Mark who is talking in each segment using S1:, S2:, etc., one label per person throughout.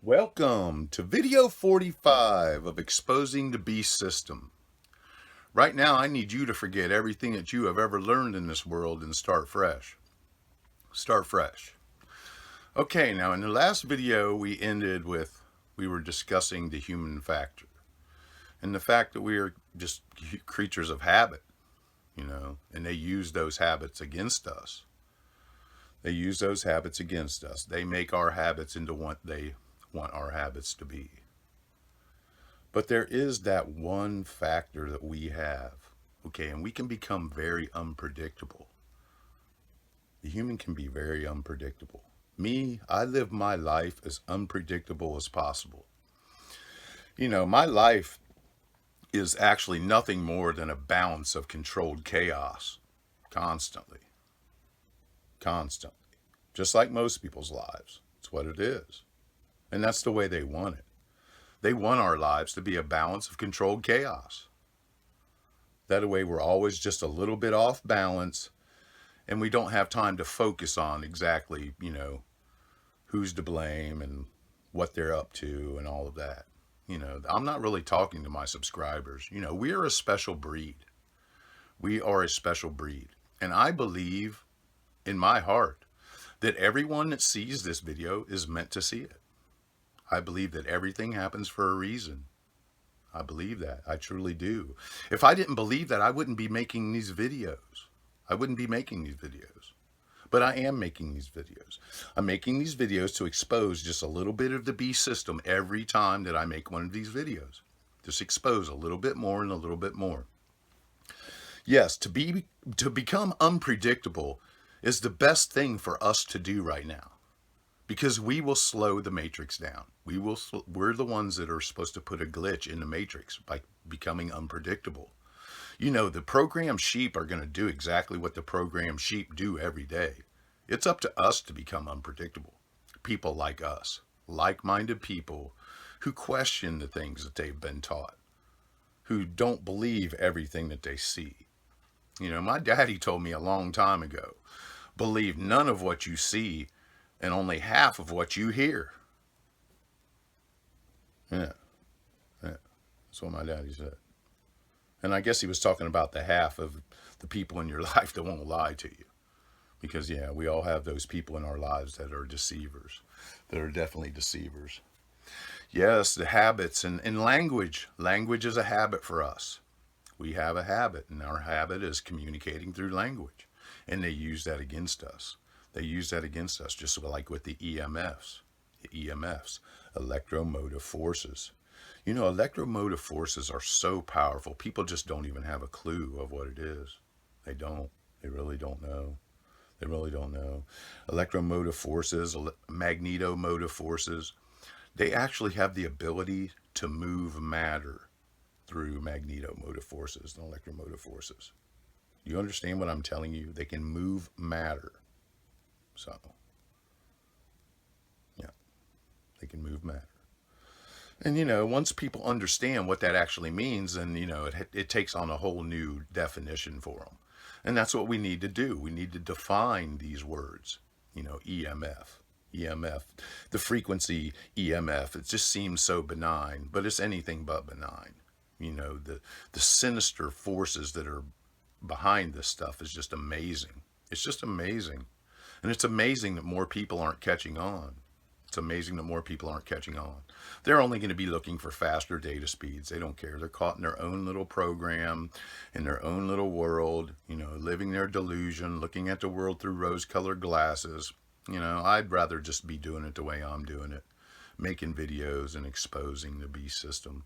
S1: Welcome to video 45 of Exposing the Beast System. Right now, I need you to forget everything that you have ever learned in this world and start fresh. Start fresh. Okay, now in the last video, we were discussing the human factor and the fact that we are just creatures of habit, and they use those habits against us. They use those habits against us. They make our habits into what they want our habits to be. But there is that one factor that we have, okay, and we can become very unpredictable. The human can be very unpredictable. Me, I live my life as unpredictable as possible. My life is actually nothing more than a balance of controlled chaos, constantly. Constantly. Just like most people's lives. It's what it is. And that's the way they want it. They want our lives to be a balance of controlled chaos. That way we're always just a little bit off balance and we don't have time to focus on exactly, who's to blame and what they're up to and all of that. I'm not really talking to my subscribers. We are a special breed. We are a special breed. And I believe in my heart that everyone that sees this video is meant to see it. I believe that everything happens for a reason. I believe that. I truly do. If I didn't believe that, I wouldn't be making these videos. I wouldn't be making these videos. But I am making these videos. I'm making these videos to expose just a little bit of the beast system every time that I make one of these videos. Just expose a little bit more and a little bit more. Yes, to become unpredictable is the best thing for us to do right now. Because we will slow the matrix down. We're the ones that are supposed to put a glitch in the matrix by becoming unpredictable. The programmed sheep are going to do exactly what the programmed sheep do every day. It's up to us to become unpredictable. People like us, like-minded people who question the things that they've been taught, who don't believe everything that they see. My daddy told me a long time ago, believe none of what you see and only half of what you hear. Yeah. That's what my daddy said. And I guess he was talking about the half of the people in your life that won't lie to you. Because, we all have those people in our lives that are deceivers, that are definitely deceivers. Yes, the habits and language. Language is a habit for us. We have a habit, and our habit is communicating through language. And they use that against us. They use that against us, just like with the EMFs. The EMFs, electromotive forces. Electromotive forces are so powerful. People just don't even have a clue of what it is. They don't. They really don't know. They really don't know. Electromotive forces, magnetomotive forces, they actually have the ability to move matter through magnetomotive forces and electromotive forces. You understand what I'm telling you? They can move matter. So, they can move matter. And, once people understand what that actually means, then, it takes on a whole new definition for them. And that's what we need to do. We need to define these words, EMF, the frequency EMF. It just seems so benign, but it's anything but benign. The sinister forces that are behind this stuff is just amazing. It's just amazing. And it's amazing that more people aren't catching on. It's amazing that more people aren't catching on. They're only going to be looking for faster data speeds. They don't care. They're caught in their own little program, in their own little world, living their delusion, looking at the world through rose-colored glasses. I'd rather just be doing it the way I'm doing it, making videos and exposing the beast system,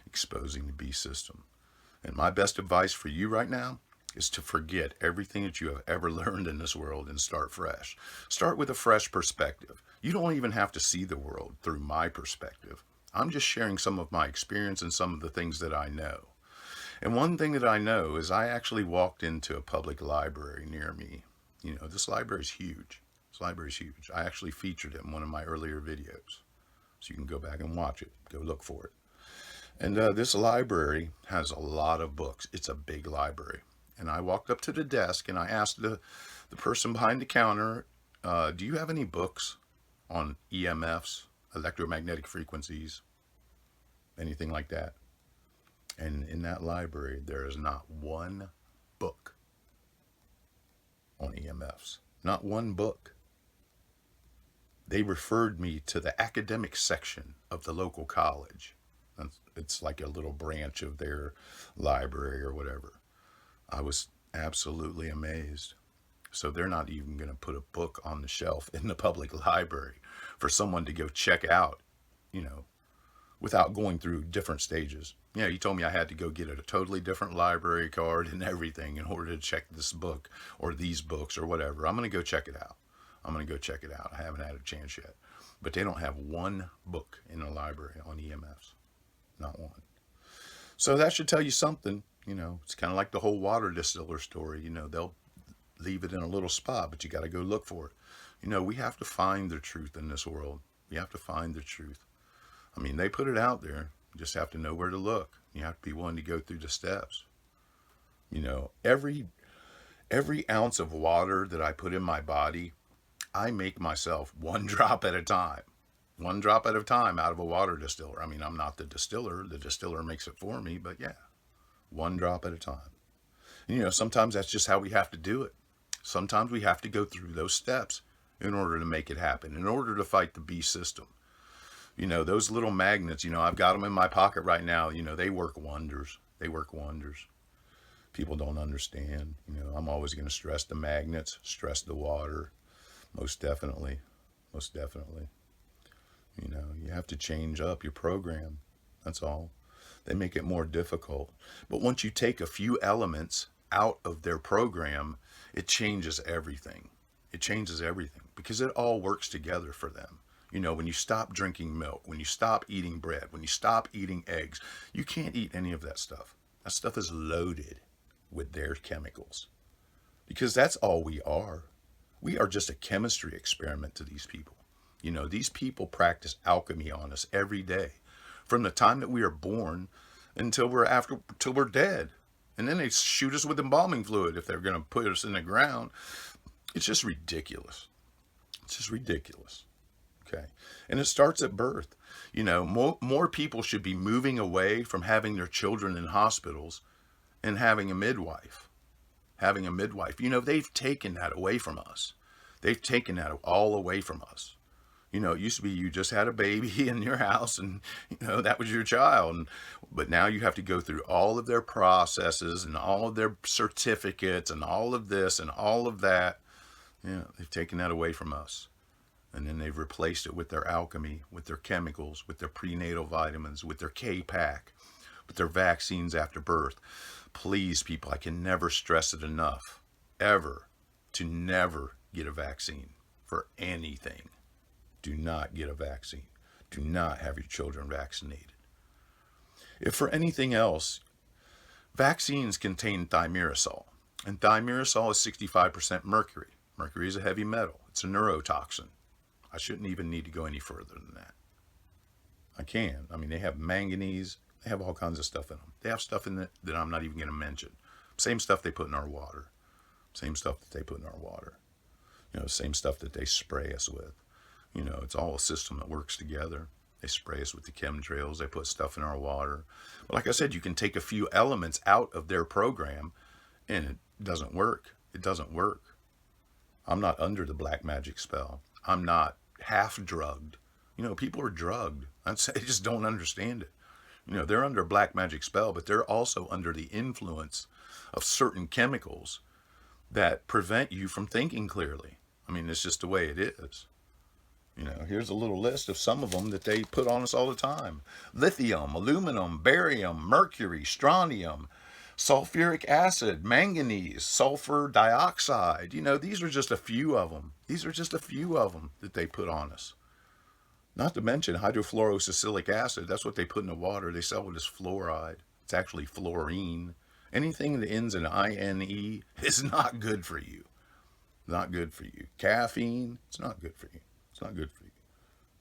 S1: exposing the beast system. And my best advice for you right now is to forget everything that you have ever learned in this world and start fresh. Start with a fresh perspective. You don't even have to see the world through my perspective. I'm just sharing some of my experience and some of the things that I know. And one thing that I know is I actually walked into a public library near me. This library is huge. This library is huge. I actually featured it in one of my earlier videos. So you can go back and watch it. Go look for it. And this library has a lot of books. It's a big library. And I walked up to the desk and I asked the person behind the counter, do you have any books on EMFs, electromagnetic frequencies, anything like that. And in that library, there is not one book on EMFs. Not one book. They referred me to the academic section of the local college. It's like a little branch of their library or whatever. I was absolutely amazed. So they're not even going to put a book on the shelf in the public library for someone to go check out, without going through different stages. You told me I had to go get a totally different library card and everything in order to check this book or these books or whatever. I'm going to go check it out. I haven't had a chance yet. But they don't have one book in the library on EMFs. Not one. So that should tell you something. It's kind of like the whole water distiller story. They'll leave it in a little spot, but you got to go look for it. We have to find the truth in this world. We have to find the truth. They put it out there. You just have to know where to look. You have to be willing to go through the steps. Every ounce of water that I put in my body, I make myself one drop at a time. One drop at a time out of a water distiller. I'm not the distiller. The distiller makes it for me, but yeah, one drop at a time. Sometimes that's just how we have to do it. Sometimes we have to go through those steps in order to make it happen, in order to fight the beast system. Those little magnets, I've got them in my pocket right now. They work wonders. They work wonders. People don't understand. I'm always going to stress the magnets, stress the water. Most definitely. Most definitely. You have to change up your program. That's all. They make it more difficult. But once you take a few elements out of their program, it changes everything. It changes everything because it all works together for them. When you stop drinking milk, when you stop eating bread, when you stop eating eggs, you can't eat any of that stuff. That stuff is loaded with their chemicals because that's all we are. We are just a chemistry experiment to these people. These people practice alchemy on us every day from the time that we are born until we're dead. And then they shoot us with embalming fluid if they're going to put us in the ground. It's just ridiculous. It's just ridiculous. Okay. And it starts at birth. More people should be moving away from having their children in hospitals and having a midwife. They've taken that away from us. They've taken that all away from us. It used to be you just had a baby in your house and, that was your child. But now you have to go through all of their processes and all of their certificates and all of this and all of that. They've taken that away from us. And then they've replaced it with their alchemy, with their chemicals, with their prenatal vitamins, with their K-Pack, with their vaccines after birth. Please, people, I can never stress it enough, ever, to never get a vaccine for anything. Do not get a vaccine. Do not have your children vaccinated. If for anything else, vaccines contain thimerosal. And thimerosal is 65% mercury. Mercury is a heavy metal. It's a neurotoxin. I shouldn't even need to go any further than that. I can. They have manganese. They have all kinds of stuff in them. They have stuff in it that I'm not even going to mention. Same stuff they put in our water. Same stuff that they put in our water. Same stuff that they spray us with. It's all a system that works together. They spray us with the chemtrails. They put stuff in our water. But like I said, you can take a few elements out of their program and it doesn't work. It doesn't work. I'm not under the black magic spell. I'm not half drugged. People are drugged. They just don't understand it. They're under a black magic spell, but they're also under the influence of certain chemicals that prevent you from thinking clearly. It's just the way it is. Here's a little list of some of them that they put on us all the time. Lithium, aluminum, barium, mercury, strontium, sulfuric acid, manganese, sulfur dioxide. These are just a few of them. These are just a few of them that they put on us. Not to mention hydrofluorosilic acid. That's what they put in the water. They sell it as fluoride. It's actually fluorine. Anything that ends in INE is not good for you. Not good for you. Caffeine, it's not good for you. It's not good for you.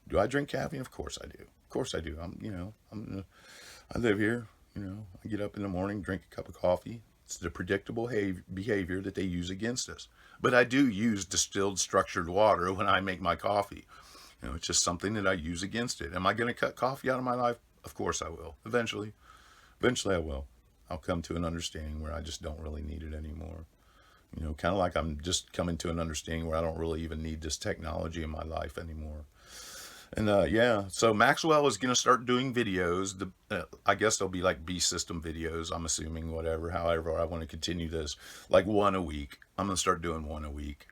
S1: Do I drink caffeine? Of course I do. Of course I do. I live here. I get up in the morning, drink a cup of coffee. It's the predictable behavior that they use against us. But I do use distilled structured water when I make my coffee. You know, it's just something that I use against it. Am I going to cut coffee out of my life? Of course I will. Eventually. Eventually I will. I'll come to an understanding where I just don't really need it anymore. You know, kind of like I'm just coming to an understanding where I don't really even need this technology in my life anymore. And yeah, so Maxwell is going to start doing videos. I guess they'll be like B system videos, I'm assuming, whatever. However, I want to continue this, like one a week. I'm going to start doing one a week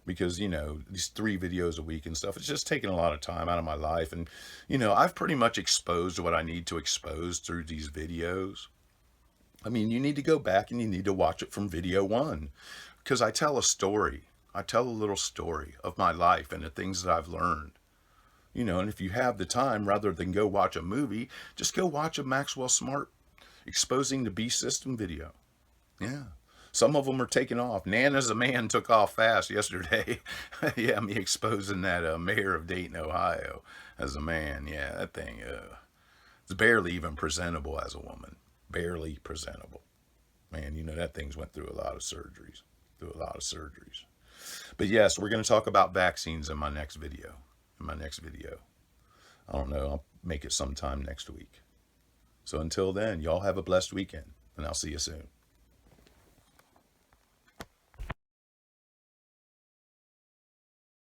S1: because, you know, these 3 videos a week and stuff, it's just taking a lot of time out of my life. And, you know, I've pretty much exposed what I need to expose through these videos. I mean, you need to go back and you need to watch it from video 1 because I tell a story. I tell a little story of my life and the things that I've learned. You know, and if you have the time, rather than go watch a movie, just go watch a Maxwell Smart exposing the B system video. Yeah. Some of them are taking off. Nan as a Man took off fast yesterday. Yeah, me exposing that mayor of Dayton, Ohio as a man. Yeah, that thing, it's barely even presentable as a woman. Barely presentable. Man, you know, that thing's went through a lot of surgeries. But yes, we're going to talk about vaccines in my next video. I don't know. I'll make it sometime next week. So until then, y'all have a blessed weekend, and I'll see you soon.